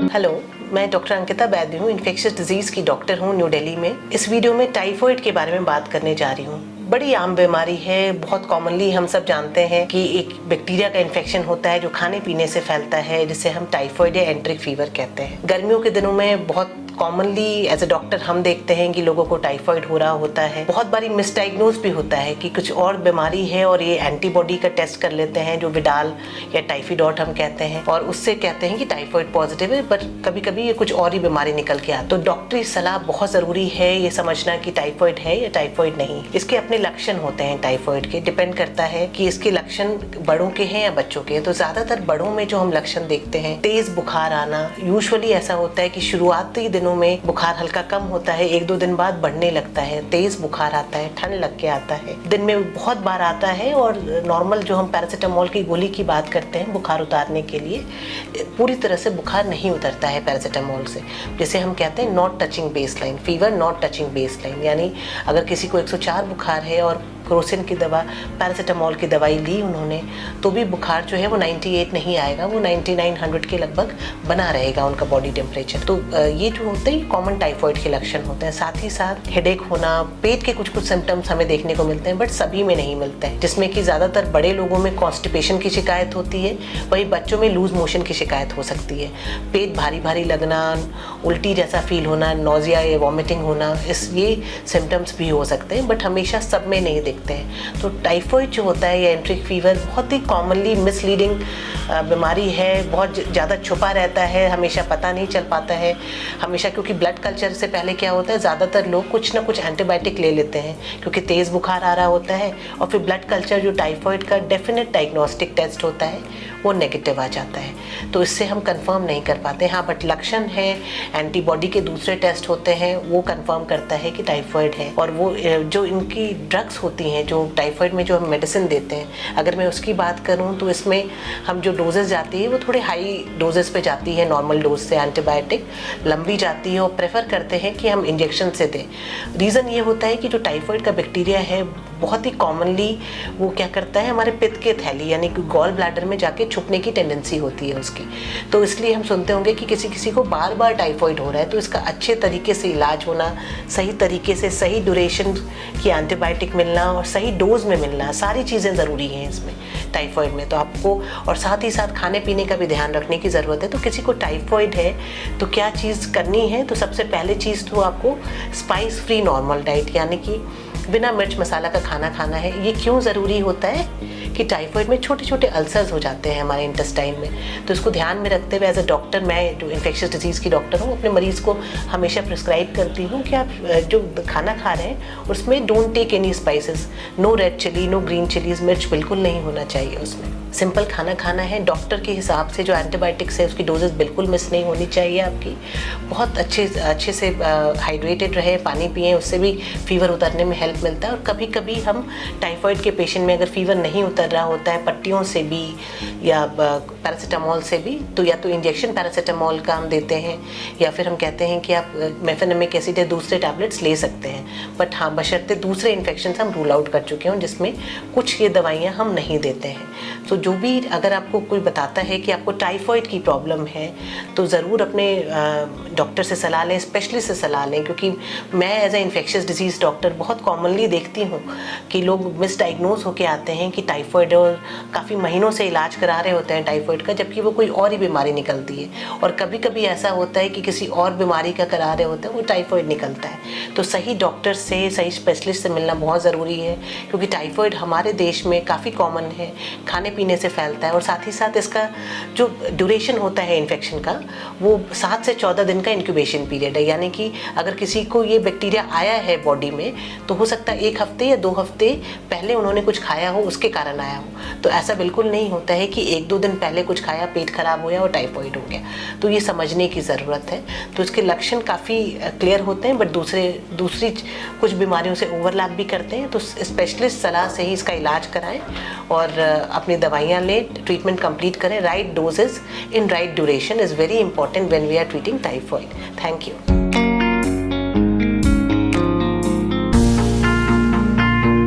Hello, मैं doctor Ankita बैद्य हूँ, infectious disease की डॉक्टर हूँ न्यू दिल्ली में। इस वीडियो में टाइफॉइड के बारे में बात करने जा रही हूँ। बड़ी आम बीमारी है, बहुत कॉमनली हम सब जानते हैं कि एक बैक्टीरिया का इन्फेक्शन होता है जो खाने पीने से फैलता है, जिसे हम टाइफॉइड या एंट्रिक फीवर कहते हैं। गर्मियों के दिनों में बहुत कॉमनली एज ए डॉक्टर हम देखते हैं कि लोगों को टाइफॉइड हो रहा होता है। बहुत बारी मिसडाइग्नोज भी होता है कि कुछ और बीमारी है और ये एंटीबॉडी का टेस्ट कर लेते हैं जो विडाल या टाइफिडॉट हम कहते हैं, और उससे कहते हैं कि टाइफॉइड पॉजिटिव है, बट कभी कभी ये कुछ और ही बीमारी निकल के आती है। तो डॉक्टरी सलाह बहुत ज़रूरी है ये समझना कि टाइफॉइड है या टाइफॉइड नहीं। इसके अपने लक्षण होते हैं टाइफॉइड के, डिपेंड करता है कि इसके लक्षण बड़ों के हैं या बच्चों के। तो ज़्यादातर बड़ों में जो हम लक्षण देखते हैं, तेज़ बुखार आना। यूजुअली ऐसा होता है कि शुरुआती दिनों में बुखार हल्का कम होता है, 1-2 दिन बाद बढ़ने लगता है, तेज बुखार आता है, ठंड लग के आता है, दिन में बहुत बार आता है। और नॉर्मल जो हम पैरासीटामोल की गोली की बात करते हैं बुखार उतारने के लिए, पूरी तरह से बुखार नहीं उतरता है पैरासीटामोल से। जैसे हम कहते हैं not touching base line, fever not touching base line, यानी अगर किसी को 104 बुखार है और क्रोसिन की दवा, पैरासीटामोल की दवाई ली उन्होंने, तो भी बुखार जो है वो 98 नहीं आएगा, वो 99-100 के लगभग बना रहेगा उनका बॉडी टेम्परेचर। तो ये जो होते हैं कॉमन टाइफॉइड के लक्षण होते हैं। साथ ही साथ हेडेक होना, पेट के कुछ सिम्टम्स हमें देखने को मिलते हैं, बट सभी में नहीं मिलते हैं, जिसमें कि ज़्यादातर बड़े लोगों में कॉन्स्टिपेशन की शिकायत होती है, वहीं बच्चों में लूज मोशन की शिकायत हो सकती है। पेट भारी भारी लगना, उल्टी जैसा फील होना, नोजिया या वॉमिटिंग होना, ये सिम्टम्स भी हो सकते हैं, बट हमेशा सब में नहीं दिखते हैं। तो टाइफॉइड जो होता है या एंट्रिक फीवर बहुत ही कॉमनली मिसलीडिंग बीमारी है, बहुत ज़्यादा छुपा रहता है, हमेशा पता नहीं चल पाता है हमेशा, क्योंकि ब्लड कल्चर से पहले क्या होता है, ज़्यादातर लोग कुछ ना कुछ एंटीबायोटिक ले लेते हैं क्योंकि तेज़ बुखार आ रहा होता है, और फिर ब्लड कल्चर जो टाइफॉइड का डेफिनेट डायग्नोस्टिक टेस्ट होता है वो नेगेटिव आ जाता है। तो इससे हम कंफर्म नहीं कर पाते। हाँ, बट लक्षण है, एंटीबॉडी के दूसरे टेस्ट होते हैं, वो कंफर्म करता है कि टाइफॉइड है। और वो जो इनकी ड्रग्स होती हैं, जो टाइफॉइड में जो हम मेडिसिन देते हैं, अगर मैं उसकी बात करूँ तो इसमें हम जो डोजेस जाती है वो थोड़े हाई डोजेस पे जाती है, नॉर्मल डोज से एंटीबायोटिक लंबी जाती है, और प्रेफर करते हैं कि हम इंजेक्शन से दें। रीज़न ये होता है कि जो टाइफॉइड का बैक्टीरिया है बहुत ही कॉमनली वो क्या करता है, हमारे पित्त के थैली यानी कि गॉल ब्लैडर में जाके छुपने की टेंडेंसी होती है उसकी। तो इसलिए हम सुनते होंगे कि किसी को बार बार टाइफॉइड हो रहा है, तो इसका अच्छे तरीके से इलाज होना, सही तरीके से सही ड्यूरेशन की एंटीबायोटिक मिलना और सही डोज में मिलना, सारी चीज़ें ज़रूरी हैं इसमें टाइफॉइड में। तो आपको और साथ ही साथ खाने पीने का भी ध्यान रखने की ज़रूरत है। तो किसी को टाइफॉइड है तो क्या चीज़ करनी है, तो सबसे पहले चीज़ तो आपको स्पाइस फ्री नॉर्मल डाइट यानी कि बिना मिर्च मसाला का खाना खाना है। ये क्यों ज़रूरी होता है कि टाइफॉइड में छोटे छोटे अल्सर्स हो जाते हैं हमारे इंटेस्टाइन में। तो इसको ध्यान में रखते हुए एज अ डॉक्टर, मैं जो इन्फेक्शियस डिजीज़ की डॉक्टर हूँ, अपने मरीज़ को हमेशा प्रिस्क्राइब करती हूँ कि आप जो खाना खा रहे हैं उसमें don't take any spices, no red chili, no green chilies, मिर्च बिल्कुल नहीं होना चाहिए उसमें। सिंपल खाना खाना है, डॉक्टर के हिसाब से जो एंटीबायोटिक्स है उसकी डोजेस बिल्कुल मिस नहीं होनी चाहिए आपकी। बहुत अच्छे से हाइड्रेटेड रहे, पानी पिएं, उससे भी फीवर उतरने में हेल्प मिलता है। और कभी कभी हम टाइफॉइड के पेशेंट में अगर फीवर नहीं उतर रहा होता है पट्टियों से भी या पैरासीटामोल से भी, तो या तो इंजेक्शन पैरासीटामोल का हम देते हैं या फिर हम कहते हैं कि आप मेफेनेमिक एसिड या दूसरे टैबलेट्स ले सकते हैं। बट हाँ, बशर्ते दूसरे इन्फेक्शन हम रूल आउट कर चुके हों जिसमें कुछ ये दवाइयाँ हम नहीं देते हैं। तो जो भी अगर आपको कोई बताता है कि आपको टाइफॉइड की प्रॉब्लम है तो ज़रूर अपने डॉक्टर से सलाह लें, स्पेशलिस्ट से सलाह लें, क्योंकि मैं as a infectious disease doctor बहुत कॉमनली देखती हूँ कि लोग मिसडाइग्नोज होकर आते हैं कि टाइफॉइड, और काफ़ी महीनों से इलाज करा रहे होते हैं टाइफॉइड का, जबकि वो कोई और ही बीमारी निकलती है। और कभी कभी ऐसा होता है कि किसी और बीमारी का करा रहे होते हैं, वो टाइफॉइड निकलता है। तो सही डॉक्टर से, सही स्पेशलिस्ट से मिलना बहुत ज़रूरी है, क्योंकि टाइफॉइड हमारे देश में काफ़ी कॉमन है, खाने पीने से फैलता है। और साथ ही साथ इसका जो ड्यूरेशन होता है इन्फेक्शन का, वो 7 से 14 दिन का इंक्यूबेशन पीरियड है। यानी कि अगर किसी को ये बैक्टीरिया आया है बॉडी में तो हो सकता है 1 हफ्ते या 2 हफ्ते पहले उन्होंने कुछ खाया हो, उसके कारण आया हो। तो ऐसा बिल्कुल नहीं होता है कि 1-2 दिन पहले कुछ खाया, पेट खराब हो गया और टाइफॉइड हो गया। तो ये समझने की ज़रूरत है। तो इसके लक्षण काफ़ी क्लियर होते हैं, बट दूसरी कुछ बीमारियों से ओवरलैप भी करते हैं। तो स्पेशलिस्ट सलाह से ही इसका इलाज कराएं और अपनी दवाइयाँ लें, ट्रीटमेंट कंप्लीट करें। Right doses in right duration is very important when we are treating typhoid. Thank you.